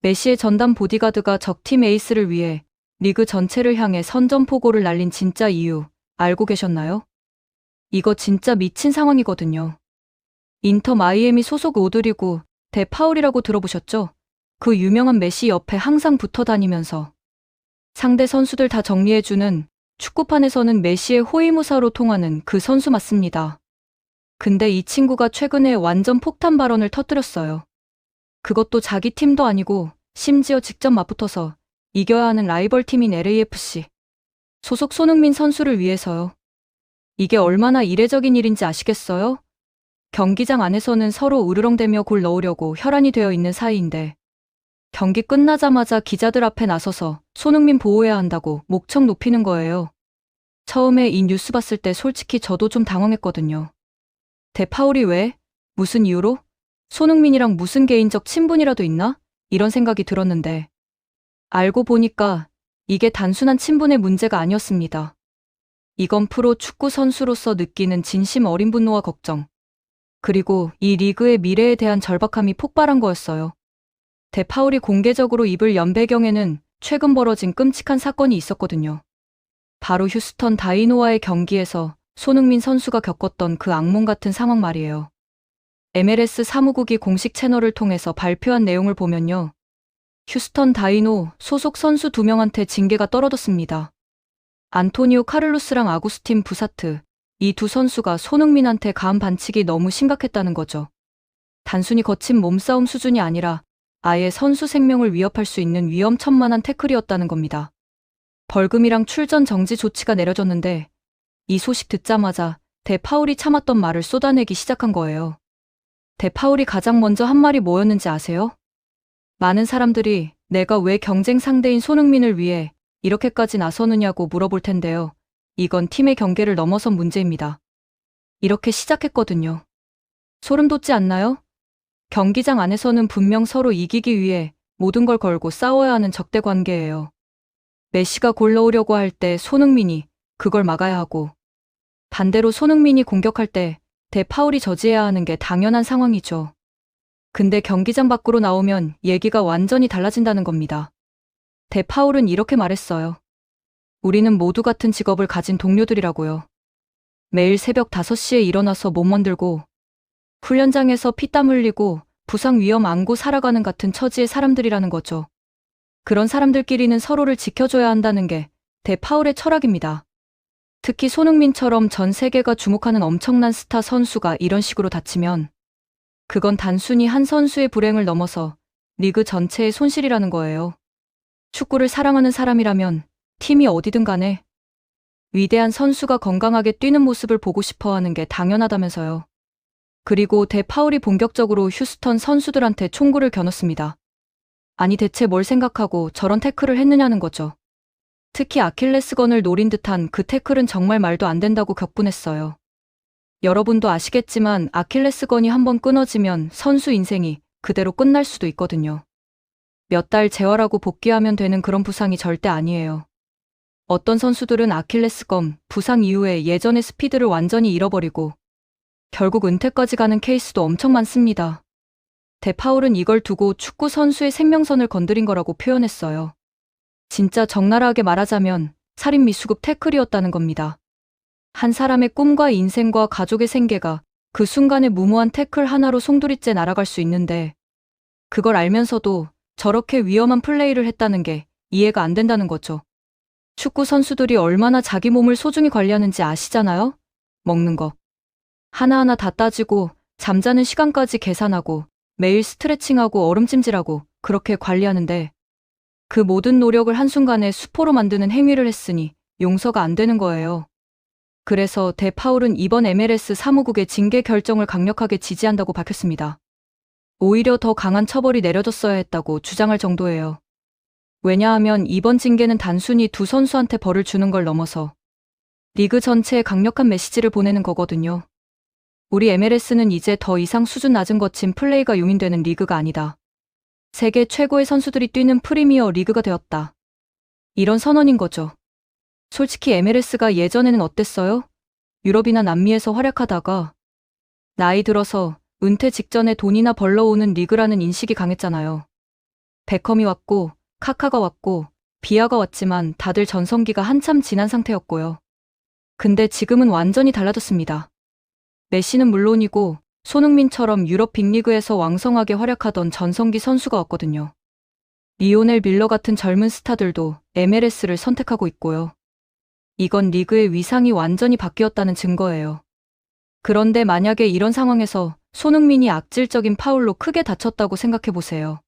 메시의 전담 보디가드가 적팀 에이스를 위해 리그 전체를 향해 선전포고를 날린 진짜 이유 알고 계셨나요? 이거 진짜 미친 상황이거든요. 인터 마이애미 소속 로드리고 데 파울이라고 들어보셨죠? 그 유명한 메시 옆에 항상 붙어 다니면서 상대 선수들 다 정리해주는, 축구판에서는 메시의 호위무사로 통하는 그 선수 맞습니다. 근데 이 친구가 최근에 완전 폭탄 발언을 터뜨렸어요. 그것도 자기 팀도 아니고 심지어 직접 맞붙어서 이겨야 하는 라이벌 팀인 LAFC 소속 손흥민 선수를 위해서요. 이게 얼마나 이례적인 일인지 아시겠어요? 경기장 안에서는 서로 으르렁대며 골 넣으려고 혈안이 되어 있는 사이인데 경기 끝나자마자 기자들 앞에 나서서 손흥민 보호해야 한다고 목청 높이는 거예요. 처음에 이 뉴스 봤을 때 솔직히 저도 좀 당황했거든요. 데파울이 왜? 무슨 이유로? 손흥민이랑 무슨 개인적 친분이라도 있나? 이런 생각이 들었는데 알고 보니까 이게 단순한 친분의 문제가 아니었습니다. 이건 프로 축구 선수로서 느끼는 진심 어린 분노와 걱정, 그리고 이 리그의 미래에 대한 절박함이 폭발한 거였어요. 데파울이 공개적으로 입을 연 배경에는 최근 벌어진 끔찍한 사건이 있었거든요. 바로 휴스턴 다이노와의 경기에서 손흥민 선수가 겪었던 그 악몽 같은 상황 말이에요. MLS 사무국이 공식 채널을 통해서 발표한 내용을 보면요. 휴스턴 다이노 소속 선수 2명한테 징계가 떨어졌습니다. 안토니오 카를로스랑 아구스틴 부사트, 이 두 선수가 손흥민한테 가한 반칙이 너무 심각했다는 거죠. 단순히 거친 몸싸움 수준이 아니라 아예 선수 생명을 위협할 수 있는 위험천만한 태클이었다는 겁니다. 벌금이랑 출전 정지 조치가 내려졌는데 이 소식 듣자마자 데파울이 참았던 말을 쏟아내기 시작한 거예요. 데파울이 가장 먼저 한 말이 뭐였는지 아세요? 많은 사람들이 내가 왜 경쟁 상대인 손흥민을 위해 이렇게까지 나서느냐고 물어볼 텐데요. 이건 팀의 경계를 넘어선 문제입니다. 이렇게 시작했거든요. 소름 돋지 않나요? 경기장 안에서는 분명 서로 이기기 위해 모든 걸 걸고 싸워야 하는 적대 관계예요. 메시가 골 넣으려고 할 때 손흥민이 그걸 막아야 하고, 반대로 손흥민이 공격할 때 데파울이 저지해야 하는 게 당연한 상황이죠. 근데 경기장 밖으로 나오면 얘기가 완전히 달라진다는 겁니다. 데파울은 이렇게 말했어요. 우리는 모두 같은 직업을 가진 동료들이라고요. 매일 새벽 5시에 일어나서 몸 만들고 훈련장에서 피땀 흘리고 부상 위험 안고 살아가는 같은 처지의 사람들이라는 거죠. 그런 사람들끼리는 서로를 지켜줘야 한다는 게 데파울의 철학입니다. 특히 손흥민처럼 전 세계가 주목하는 엄청난 스타 선수가 이런 식으로 다치면 그건 단순히 한 선수의 불행을 넘어서 리그 전체의 손실이라는 거예요. 축구를 사랑하는 사람이라면 팀이 어디든 간에 위대한 선수가 건강하게 뛰는 모습을 보고 싶어 하는 게 당연하다면서요. 그리고 데파울이 본격적으로 휴스턴 선수들한테 총구를 겨눴습니다. 아니 대체 뭘 생각하고 저런 태클을 했느냐는 거죠. 특히 아킬레스건을 노린 듯한 그 태클은 정말 말도 안 된다고 격분했어요. 여러분도 아시겠지만 아킬레스건이 한번 끊어지면 선수 인생이 그대로 끝날 수도 있거든요. 몇 달 재활하고 복귀하면 되는 그런 부상이 절대 아니에요. 어떤 선수들은 아킬레스건 부상 이후에 예전의 스피드를 완전히 잃어버리고 결국 은퇴까지 가는 케이스도 엄청 많습니다. 데파울은 이걸 두고 축구 선수의 생명선을 건드린 거라고 표현했어요. 진짜 적나라하게 말하자면 살인 미수급 태클이었다는 겁니다. 한 사람의 꿈과 인생과 가족의 생계가 그 순간의 무모한 태클 하나로 송두리째 날아갈 수 있는데 그걸 알면서도 저렇게 위험한 플레이를 했다는 게 이해가 안 된다는 거죠. 축구 선수들이 얼마나 자기 몸을 소중히 관리하는지 아시잖아요? 먹는 거 하나하나 다 따지고 잠자는 시간까지 계산하고 매일 스트레칭하고 얼음찜질하고 그렇게 관리하는데 그 모든 노력을 한순간에 수포로 만드는 행위를 했으니 용서가 안 되는 거예요. 그래서 데파울은 이번 MLS 사무국의 징계 결정을 강력하게 지지한다고 밝혔습니다. 오히려 더 강한 처벌이 내려졌어야 했다고 주장할 정도예요. 왜냐하면 이번 징계는 단순히 두 선수한테 벌을 주는 걸 넘어서 리그 전체에 강력한 메시지를 보내는 거거든요. 우리 MLS는 이제 더 이상 수준 낮은 거친 플레이가 용인되는 리그가 아니다. 세계 최고의 선수들이 뛰는 프리미어 리그가 되었다. 이런 선언인 거죠. 솔직히 MLS가 예전에는 어땠어요? 유럽이나 남미에서 활약하다가 나이 들어서 은퇴 직전에 돈이나 벌러 오는 리그라는 인식이 강했잖아요. 베컴이 왔고, 카카가 왔고, 비아가 왔지만 다들 전성기가 한참 지난 상태였고요. 근데 지금은 완전히 달라졌습니다. 메시는 물론이고 손흥민처럼 유럽 빅리그에서 왕성하게 활약하던 전성기 선수가 왔거든요. 리오넬 밀러 같은 젊은 스타들도 MLS를 선택하고 있고요. 이건 리그의 위상이 완전히 바뀌었다는 증거예요. 그런데 만약에 이런 상황에서 손흥민이 악질적인 파울로 크게 다쳤다고 생각해보세요.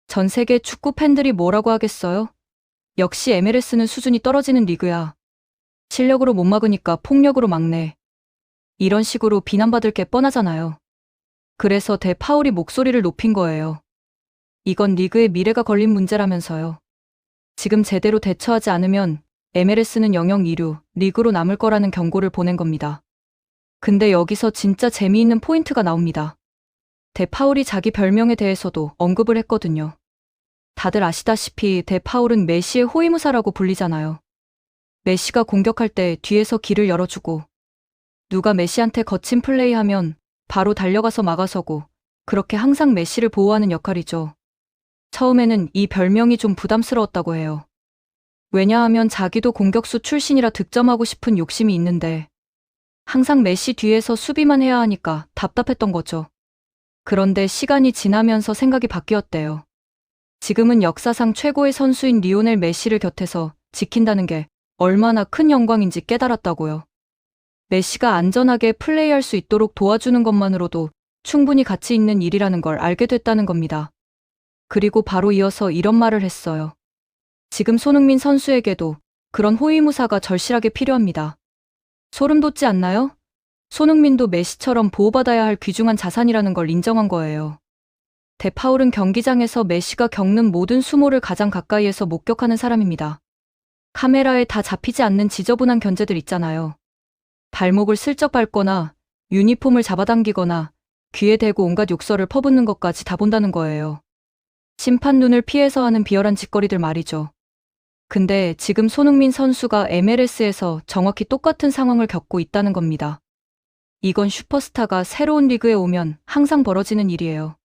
전 세계 축구 팬들이 뭐라고 하겠어요? 역시 MLS는 수준이 떨어지는 리그야. 실력으로 못 막으니까 폭력으로 막네. 이런 식으로 비난받을 게 뻔하잖아요. 그래서 대 파울이 목소리를 높인 거예요. 이건 리그의 미래가 걸린 문제라면서요. 지금 제대로 대처하지 않으면 MLS는 영영 2류, 리그로 남을 거라는 경고를 보낸 겁니다. 근데 여기서 진짜 재미있는 포인트가 나옵니다. 대 파울이 자기 별명에 대해서도 언급을 했거든요. 다들 아시다시피 대 파울은 메시의 호위무사라고 불리잖아요. 메시가 공격할 때 뒤에서 길을 열어주고, 누가 메시한테 거친 플레이하면 바로 달려가서 막아서고, 그렇게 항상 메시를 보호하는 역할이죠. 처음에는 이 별명이 좀 부담스러웠다고 해요. 왜냐하면 자기도 공격수 출신이라 득점하고 싶은 욕심이 있는데 항상 메시 뒤에서 수비만 해야 하니까 답답했던 거죠. 그런데 시간이 지나면서 생각이 바뀌었대요. 지금은 역사상 최고의 선수인 리오넬 메시를 곁에서 지킨다는 게 얼마나 큰 영광인지 깨달았다고요. 메시가 안전하게 플레이할 수 있도록 도와주는 것만으로도 충분히 가치 있는 일이라는 걸 알게 됐다는 겁니다. 그리고 바로 이어서 이런 말을 했어요. 지금 손흥민 선수에게도 그런 호위무사가 절실하게 필요합니다. 소름 돋지 않나요? 손흥민도 메시처럼 보호받아야 할 귀중한 자산이라는 걸 인정한 거예요. 대 파울은 경기장에서 메시가 겪는 모든 수모를 가장 가까이에서 목격하는 사람입니다. 카메라에 다 잡히지 않는 지저분한 견제들 있잖아요. 발목을 슬쩍 밟거나 유니폼을 잡아당기거나 귀에 대고 온갖 욕설을 퍼붓는 것까지 다 본다는 거예요. 심판 눈을 피해서 하는 비열한 짓거리들 말이죠. 근데 지금 손흥민 선수가 MLS에서 정확히 똑같은 상황을 겪고 있다는 겁니다. 이건 슈퍼스타가 새로운 리그에 오면 항상 벌어지는 일이에요.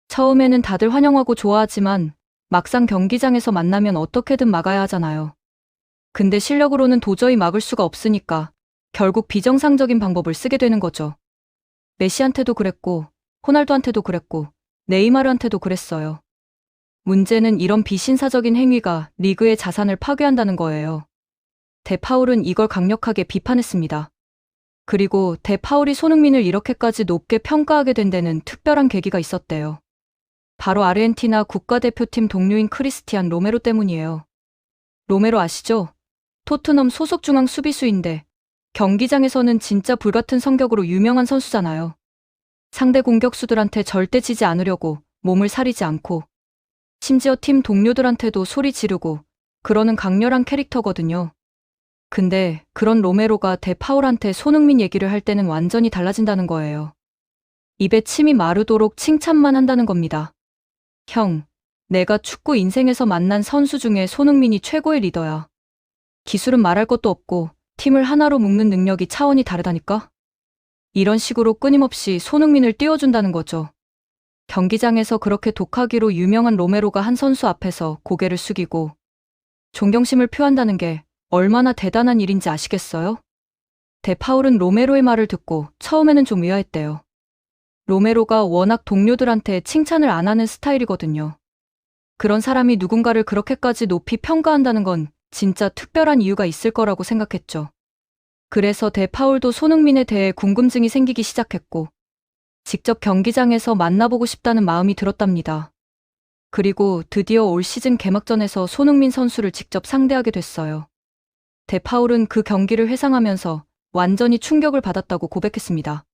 처음에는 다들 환영하고 좋아하지만 막상 경기장에서 만나면 어떻게든 막아야 하잖아요. 근데 실력으로는 도저히 막을 수가 없으니까 결국 비정상적인 방법을 쓰게 되는 거죠. 메시한테도 그랬고, 호날두한테도 그랬고, 네이마르한테도 그랬어요. 문제는 이런 비신사적인 행위가 리그의 자산을 파괴한다는 거예요. 대 파울은 이걸 강력하게 비판했습니다. 그리고 대 파울이 손흥민을 이렇게까지 높게 평가하게 된 데는 특별한 계기가 있었대요. 바로 아르헨티나 국가대표팀 동료인 크리스티안 로메로 때문이에요. 로메로 아시죠? 토트넘 소속 중앙 수비수인데 경기장에서는 진짜 불같은 성격으로 유명한 선수잖아요. 상대 공격수들한테 절대 지지 않으려고 몸을 사리지 않고 심지어 팀 동료들한테도 소리 지르고 그러는 강렬한 캐릭터거든요. 근데 그런 로메로가 대 파울한테 손흥민 얘기를 할 때는 완전히 달라진다는 거예요. 입에 침이 마르도록 칭찬만 한다는 겁니다. 형, 내가 축구 인생에서 만난 선수 중에 손흥민이 최고의 리더야. 기술은 말할 것도 없고 팀을 하나로 묶는 능력이 차원이 다르다니까? 이런 식으로 끊임없이 손흥민을 띄워준다는 거죠. 경기장에서 그렇게 독하기로 유명한 로메로가 한 선수 앞에서 고개를 숙이고 존경심을 표한다는 게 얼마나 대단한 일인지 아시겠어요? 대 파울은 로메로의 말을 듣고 처음에는 좀 의아했대요. 로메로가 워낙 동료들한테 칭찬을 안 하는 스타일이거든요. 그런 사람이 누군가를 그렇게까지 높이 평가한다는 건 진짜 특별한 이유가 있을 거라고 생각했죠. 그래서 대 파울도 손흥민에 대해 궁금증이 생기기 시작했고 직접 경기장에서 만나보고 싶다는 마음이 들었답니다. 그리고 드디어 올 시즌 개막전에서 손흥민 선수를 직접 상대하게 됐어요. 대 파울은 그 경기를 회상하면서 완전히 충격을 받았다고 고백했습니다.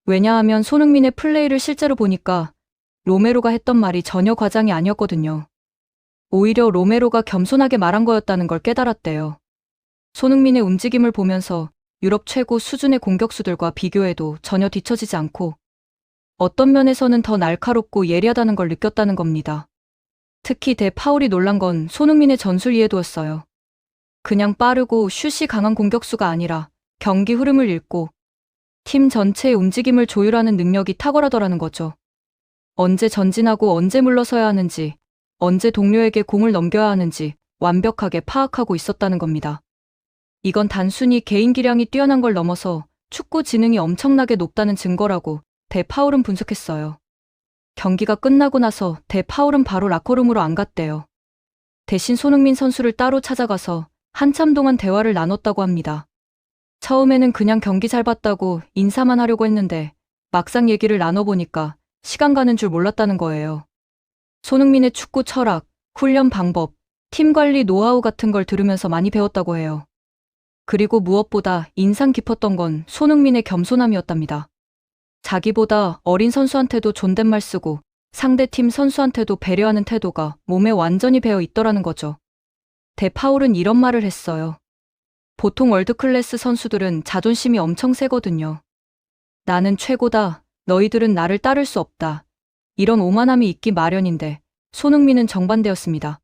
왜냐하면 손흥민의 플레이를 실제로 보니까 로메로가 했던 말이 전혀 과장이 아니었거든요. 오히려 로메로가 겸손하게 말한 거였다는 걸 깨달았대요. 손흥민의 움직임을 보면서 유럽 최고 수준의 공격수들과 비교해도 전혀 뒤처지지 않고 어떤 면에서는 더 날카롭고 예리하다는 걸 느꼈다는 겁니다. 특히 대 파울이 놀란 건 손흥민의 전술 이해도였어요. 그냥 빠르고 슛이 강한 공격수가 아니라 경기 흐름을 읽고 팀 전체의 움직임을 조율하는 능력이 탁월하더라는 거죠. 언제 전진하고 언제 물러서야 하는지 언제 동료에게 공을 넘겨야 하는지 완벽하게 파악하고 있었다는 겁니다. 이건 단순히 개인 기량이 뛰어난 걸 넘어서 축구 지능이 엄청나게 높다는 증거라고 대 파울은 분석했어요. 경기가 끝나고 나서 대 파울은 바로 라커룸으로 안 갔대요. 대신 손흥민 선수를 따로 찾아가서 한참 동안 대화를 나눴다고 합니다. 처음에는 그냥 경기 잘 봤다고 인사만 하려고 했는데 막상 얘기를 나눠보니까 시간 가는 줄 몰랐다는 거예요. 손흥민의 축구 철학, 훈련 방법, 팀 관리 노하우 같은 걸 들으면서 많이 배웠다고 해요. 그리고 무엇보다 인상 깊었던 건 손흥민의 겸손함이었답니다. 자기보다 어린 선수한테도 존댓말 쓰고 상대팀 선수한테도 배려하는 태도가 몸에 완전히 배어 있더라는 거죠. 데파울은 이런 말을 했어요. 보통 월드클래스 선수들은 자존심이 엄청 세거든요. 나는 최고다. 너희들은 나를 따를 수 없다. 이런 오만함이 있기 마련인데 손흥민은 정반대였습니다.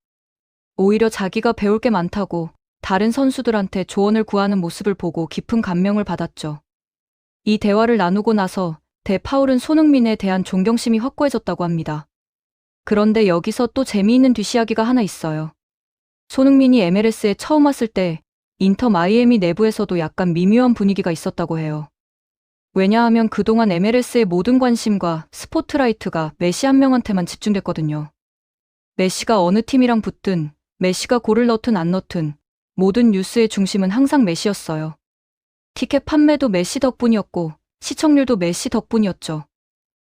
오히려 자기가 배울 게 많다고 다른 선수들한테 조언을 구하는 모습을 보고 깊은 감명을 받았죠. 이 대화를 나누고 나서 데파울은 손흥민에 대한 존경심이 확고해졌다고 합니다. 그런데 여기서 또 재미있는 뒷이야기가 하나 있어요. 손흥민이 MLS에 처음 왔을 때 인터 마이애미 내부에서도 약간 미묘한 분위기가 있었다고 해요. 왜냐하면 그동안 MLS의 모든 관심과 스포트라이트가 메시 한 명한테만 집중됐거든요. 메시가 어느 팀이랑 붙든, 메시가 골을 넣든 안 넣든 모든 뉴스의 중심은 항상 메시였어요. 티켓 판매도 메시 덕분이었고 시청률도 메시 덕분이었죠.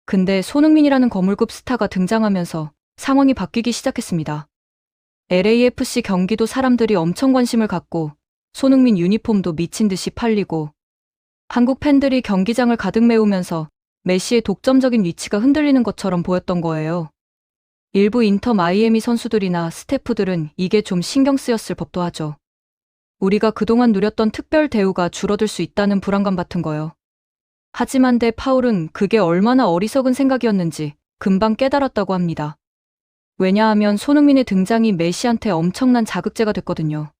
근데 손흥민이라는 거물급 스타가 등장하면서 상황이 바뀌기 시작했습니다. LAFC 경기도 사람들이 엄청 관심을 갖고 손흥민 유니폼도 미친 듯이 팔리고 한국 팬들이 경기장을 가득 메우면서 메시의 독점적인 위치가 흔들리는 것처럼 보였던 거예요. 일부 인터 마이애미 선수들이나 스태프들은 이게 좀 신경 쓰였을 법도 하죠. 우리가 그동안 누렸던 특별 대우가 줄어들 수 있다는 불안감 같은 거요. 하지만 데 파울은 그게 얼마나 어리석은 생각이었는지 금방 깨달았다고 합니다. 왜냐하면 손흥민의 등장이 메시한테 엄청난 자극제가 됐거든요.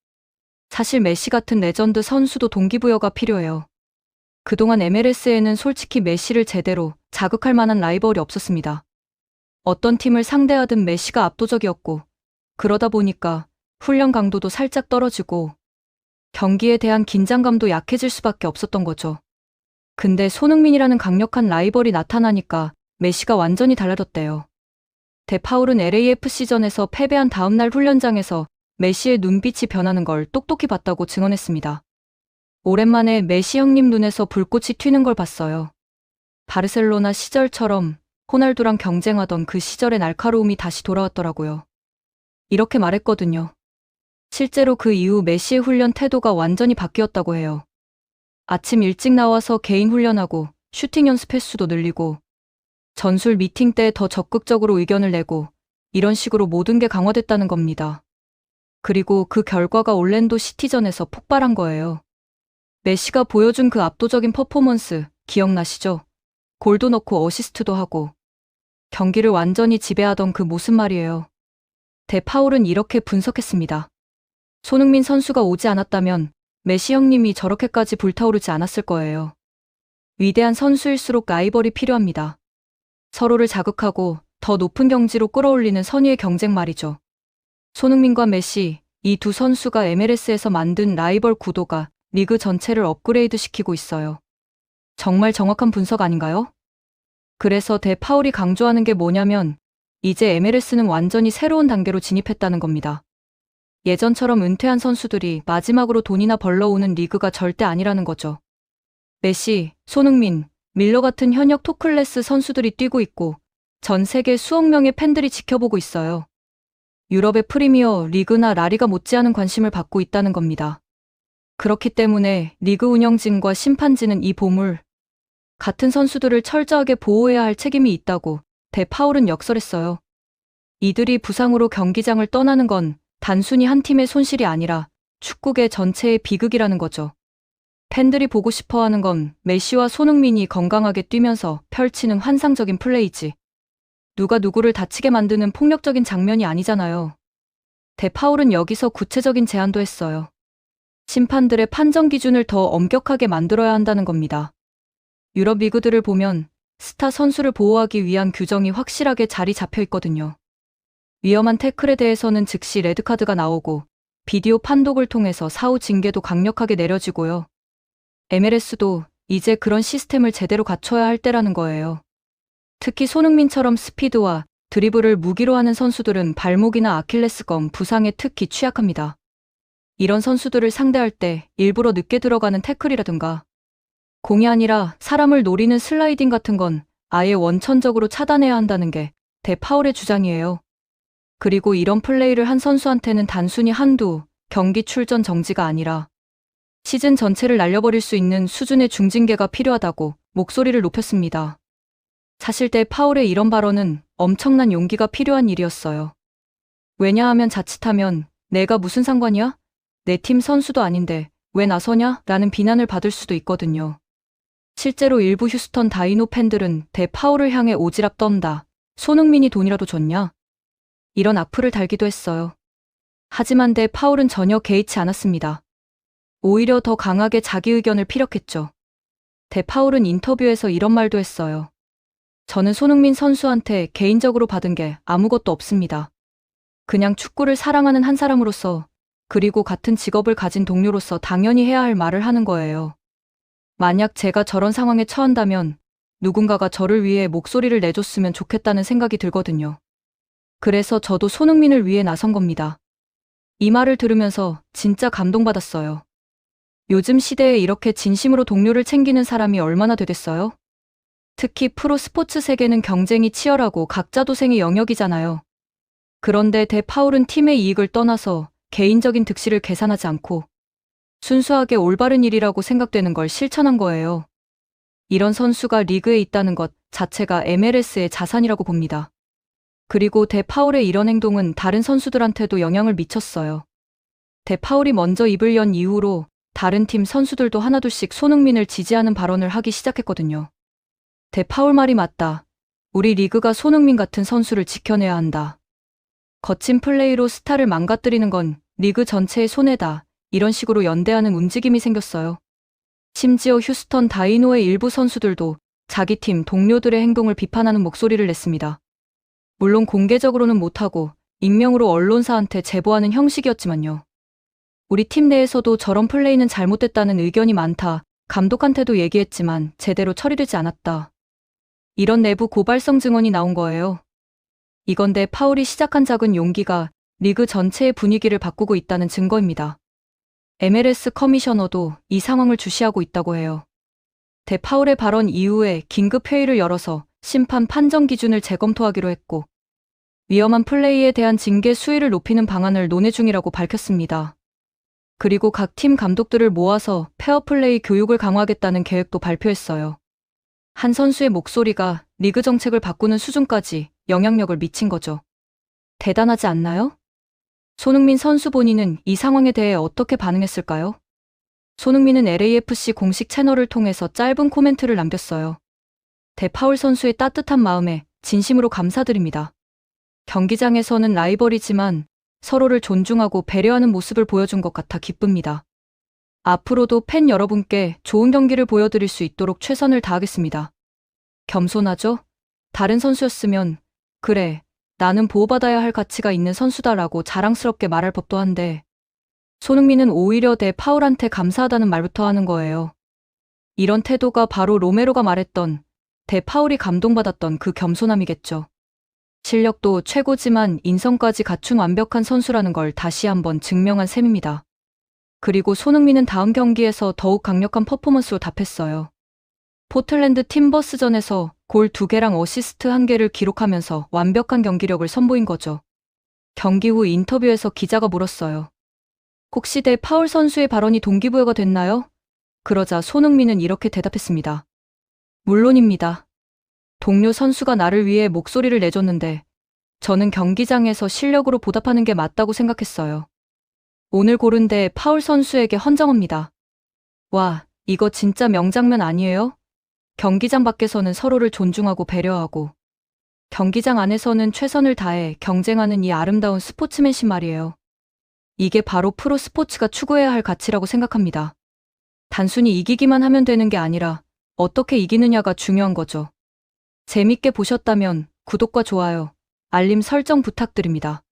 사실 메시 같은 레전드 선수도 동기부여가 필요해요. 그동안 MLS에는 솔직히 메시를 제대로 자극할 만한 라이벌이 없었습니다. 어떤 팀을 상대하든 메시가 압도적이었고 그러다 보니까 훈련 강도도 살짝 떨어지고 경기에 대한 긴장감도 약해질 수밖에 없었던 거죠. 근데 손흥민이라는 강력한 라이벌이 나타나니까 메시가 완전히 달라졌대요. 데파울은 LAFC전에서 패배한 다음날 훈련장에서 메시의 눈빛이 변하는 걸 똑똑히 봤다고 증언했습니다. 오랜만에 메시 형님 눈에서 불꽃이 튀는 걸 봤어요. 바르셀로나 시절처럼 호날두랑 경쟁하던 그 시절의 날카로움이 다시 돌아왔더라고요. 이렇게 말했거든요. 실제로 그 이후 메시의 훈련 태도가 완전히 바뀌었다고 해요. 아침 일찍 나와서 개인 훈련하고 슈팅 연습 횟수도 늘리고 전술 미팅 때 더 적극적으로 의견을 내고 이런 식으로 모든 게 강화됐다는 겁니다. 그리고 그 결과가 올랜도 시티전에서 폭발한 거예요. 메시가 보여준 그 압도적인 퍼포먼스 기억나시죠? 골도 넣고 어시스트도 하고 경기를 완전히 지배하던 그 모습 말이에요. 데파울은 이렇게 분석했습니다. 손흥민 선수가 오지 않았다면 메시 형님이 저렇게까지 불타오르지 않았을 거예요. 위대한 선수일수록 라이벌이 필요합니다. 서로를 자극하고 더 높은 경지로 끌어올리는 선의의 경쟁 말이죠. 손흥민과 메시, 이 두 선수가 MLS에서 만든 라이벌 구도가 리그 전체를 업그레이드 시키고 있어요. 정말 정확한 분석 아닌가요? 그래서 데파울이 강조하는 게 뭐냐면 이제 MLS는 완전히 새로운 단계로 진입했다는 겁니다. 예전처럼 은퇴한 선수들이 마지막으로 돈이나 벌러오는 리그가 절대 아니라는 거죠. 메시, 손흥민, 밀러 같은 현역 톱클래스 선수들이 뛰고 있고 전 세계 수억 명의 팬들이 지켜보고 있어요. 유럽의 프리미어 리그나 라리가 못지않은 관심을 받고 있다는 겁니다. 그렇기 때문에 리그 운영진과 심판진은 이 보물, 같은 선수들을 철저하게 보호해야 할 책임이 있다고 데파울은 역설했어요. 이들이 부상으로 경기장을 떠나는 건 단순히 한 팀의 손실이 아니라 축구계 전체의 비극이라는 거죠. 팬들이 보고 싶어하는 건 메시와 손흥민이 건강하게 뛰면서 펼치는 환상적인 플레이지. 누가 누구를 다치게 만드는 폭력적인 장면이 아니잖아요. 데파울은 여기서 구체적인 제안도 했어요. 심판들의 판정 기준을 더 엄격하게 만들어야 한다는 겁니다. 유럽 리그들을 보면 스타 선수를 보호하기 위한 규정이 확실하게 자리 잡혀 있거든요. 위험한 태클에 대해서는 즉시 레드카드가 나오고 비디오 판독을 통해서 사후 징계도 강력하게 내려지고요. MLS도 이제 그런 시스템을 제대로 갖춰야 할 때라는 거예요. 특히 손흥민처럼 스피드와 드리블을 무기로 하는 선수들은 발목이나 아킬레스건 부상에 특히 취약합니다. 이런 선수들을 상대할 때 일부러 늦게 들어가는 태클이라든가 공이 아니라 사람을 노리는 슬라이딩 같은 건 아예 원천적으로 차단해야 한다는 게 대파울의 주장이에요. 그리고 이런 플레이를 한 선수한테는 단순히 한두 경기 출전 정지가 아니라 시즌 전체를 날려버릴 수 있는 수준의 중징계가 필요하다고 목소리를 높였습니다. 사실 대파울의 이런 발언은 엄청난 용기가 필요한 일이었어요. 왜냐하면 자칫하면 내가 무슨 상관이야? 내 팀 선수도 아닌데 왜 나서냐? 라는 비난을 받을 수도 있거든요. 실제로 일부 휴스턴 다이노 팬들은 대파울을 향해 오지랖 떤다. 손흥민이 돈이라도 줬냐? 이런 악플을 달기도 했어요. 하지만 대파울은 전혀 개의치 않았습니다. 오히려 더 강하게 자기 의견을 피력했죠. 대파울은 인터뷰에서 이런 말도 했어요. 저는 손흥민 선수한테 개인적으로 받은 게 아무것도 없습니다. 그냥 축구를 사랑하는 한 사람으로서 그리고 같은 직업을 가진 동료로서 당연히 해야 할 말을 하는 거예요. 만약 제가 저런 상황에 처한다면 누군가가 저를 위해 목소리를 내줬으면 좋겠다는 생각이 들거든요. 그래서 저도 손흥민을 위해 나선 겁니다. 이 말을 들으면서 진짜 감동받았어요. 요즘 시대에 이렇게 진심으로 동료를 챙기는 사람이 얼마나 되겠어요? 특히 프로 스포츠 세계는 경쟁이 치열하고 각자 도생의 영역이잖아요. 그런데 대파울은 팀의 이익을 떠나서 개인적인 득실을 계산하지 않고 순수하게 올바른 일이라고 생각되는 걸 실천한 거예요. 이런 선수가 리그에 있다는 것 자체가 MLS의 자산이라고 봅니다. 그리고 대파울의 이런 행동은 다른 선수들한테도 영향을 미쳤어요. 대파울이 먼저 입을 연 이후로 다른 팀 선수들도 하나둘씩 손흥민을 지지하는 발언을 하기 시작했거든요. 대파울 말이 맞다. 우리 리그가 손흥민 같은 선수를 지켜내야 한다. 거친 플레이로 스타를 망가뜨리는 건 리그 전체의 손해다. 이런 식으로 연대하는 움직임이 생겼어요. 심지어 휴스턴 다이노의 일부 선수들도 자기 팀 동료들의 행동을 비판하는 목소리를 냈습니다. 물론 공개적으로는 못하고 익명으로 언론사한테 제보하는 형식이었지만요. 우리 팀 내에서도 저런 플레이는 잘못됐다는 의견이 많다. 감독한테도 얘기했지만 제대로 처리되지 않았다. 이런 내부 고발성 증언이 나온 거예요. 이건데 파울이 시작한 작은 용기가 리그 전체의 분위기를 바꾸고 있다는 증거입니다. MLS 커미셔너도 이 상황을 주시하고 있다고 해요. 대파울의 발언 이후에 긴급 회의를 열어서 심판 판정 기준을 재검토하기로 했고 위험한 플레이에 대한 징계 수위를 높이는 방안을 논의 중이라고 밝혔습니다. 그리고 각 팀 감독들을 모아서 페어플레이 교육을 강화하겠다는 계획도 발표했어요. 한 선수의 목소리가 리그 정책을 바꾸는 수준까지 영향력을 미친 거죠. 대단하지 않나요? 손흥민 선수 본인은 이 상황에 대해 어떻게 반응했을까요? 손흥민은 LAFC 공식 채널을 통해서 짧은 코멘트를 남겼어요. 대파울 선수의 따뜻한 마음에 진심으로 감사드립니다. 경기장에서는 라이벌이지만 서로를 존중하고 배려하는 모습을 보여준 것 같아 기쁩니다. 앞으로도 팬 여러분께 좋은 경기를 보여드릴 수 있도록 최선을 다하겠습니다. 겸손하죠? 다른 선수였으면 그래, 나는 보호받아야 할 가치가 있는 선수다라고 자랑스럽게 말할 법도 한데 손흥민은 오히려 대파울한테 감사하다는 말부터 하는 거예요. 이런 태도가 바로 로메로가 말했던 대파울이 감동받았던 그 겸손함이겠죠. 실력도 최고지만 인성까지 갖춘 완벽한 선수라는 걸 다시 한번 증명한 셈입니다. 그리고 손흥민은 다음 경기에서 더욱 강력한 퍼포먼스로 답했어요. 포틀랜드 팀버스전에서 골 2개랑 어시스트 1개를 기록하면서 완벽한 경기력을 선보인 거죠. 경기 후 인터뷰에서 기자가 물었어요. 혹시 대파울 선수의 발언이 동기부여가 됐나요? 그러자 손흥민은 이렇게 대답했습니다. 물론입니다. 동료 선수가 나를 위해 목소리를 내줬는데 저는 경기장에서 실력으로 보답하는 게 맞다고 생각했어요. 오늘 고른 대파울 선수에게 헌정합니다. 와, 이거 진짜 명장면 아니에요? 경기장 밖에서는 서로를 존중하고 배려하고 경기장 안에서는 최선을 다해 경쟁하는 이 아름다운 스포츠맨십 말이에요. 이게 바로 프로 스포츠가 추구해야 할 가치라고 생각합니다. 단순히 이기기만 하면 되는 게 아니라 어떻게 이기느냐가 중요한 거죠. 재밌게 보셨다면 구독과 좋아요, 알림 설정 부탁드립니다.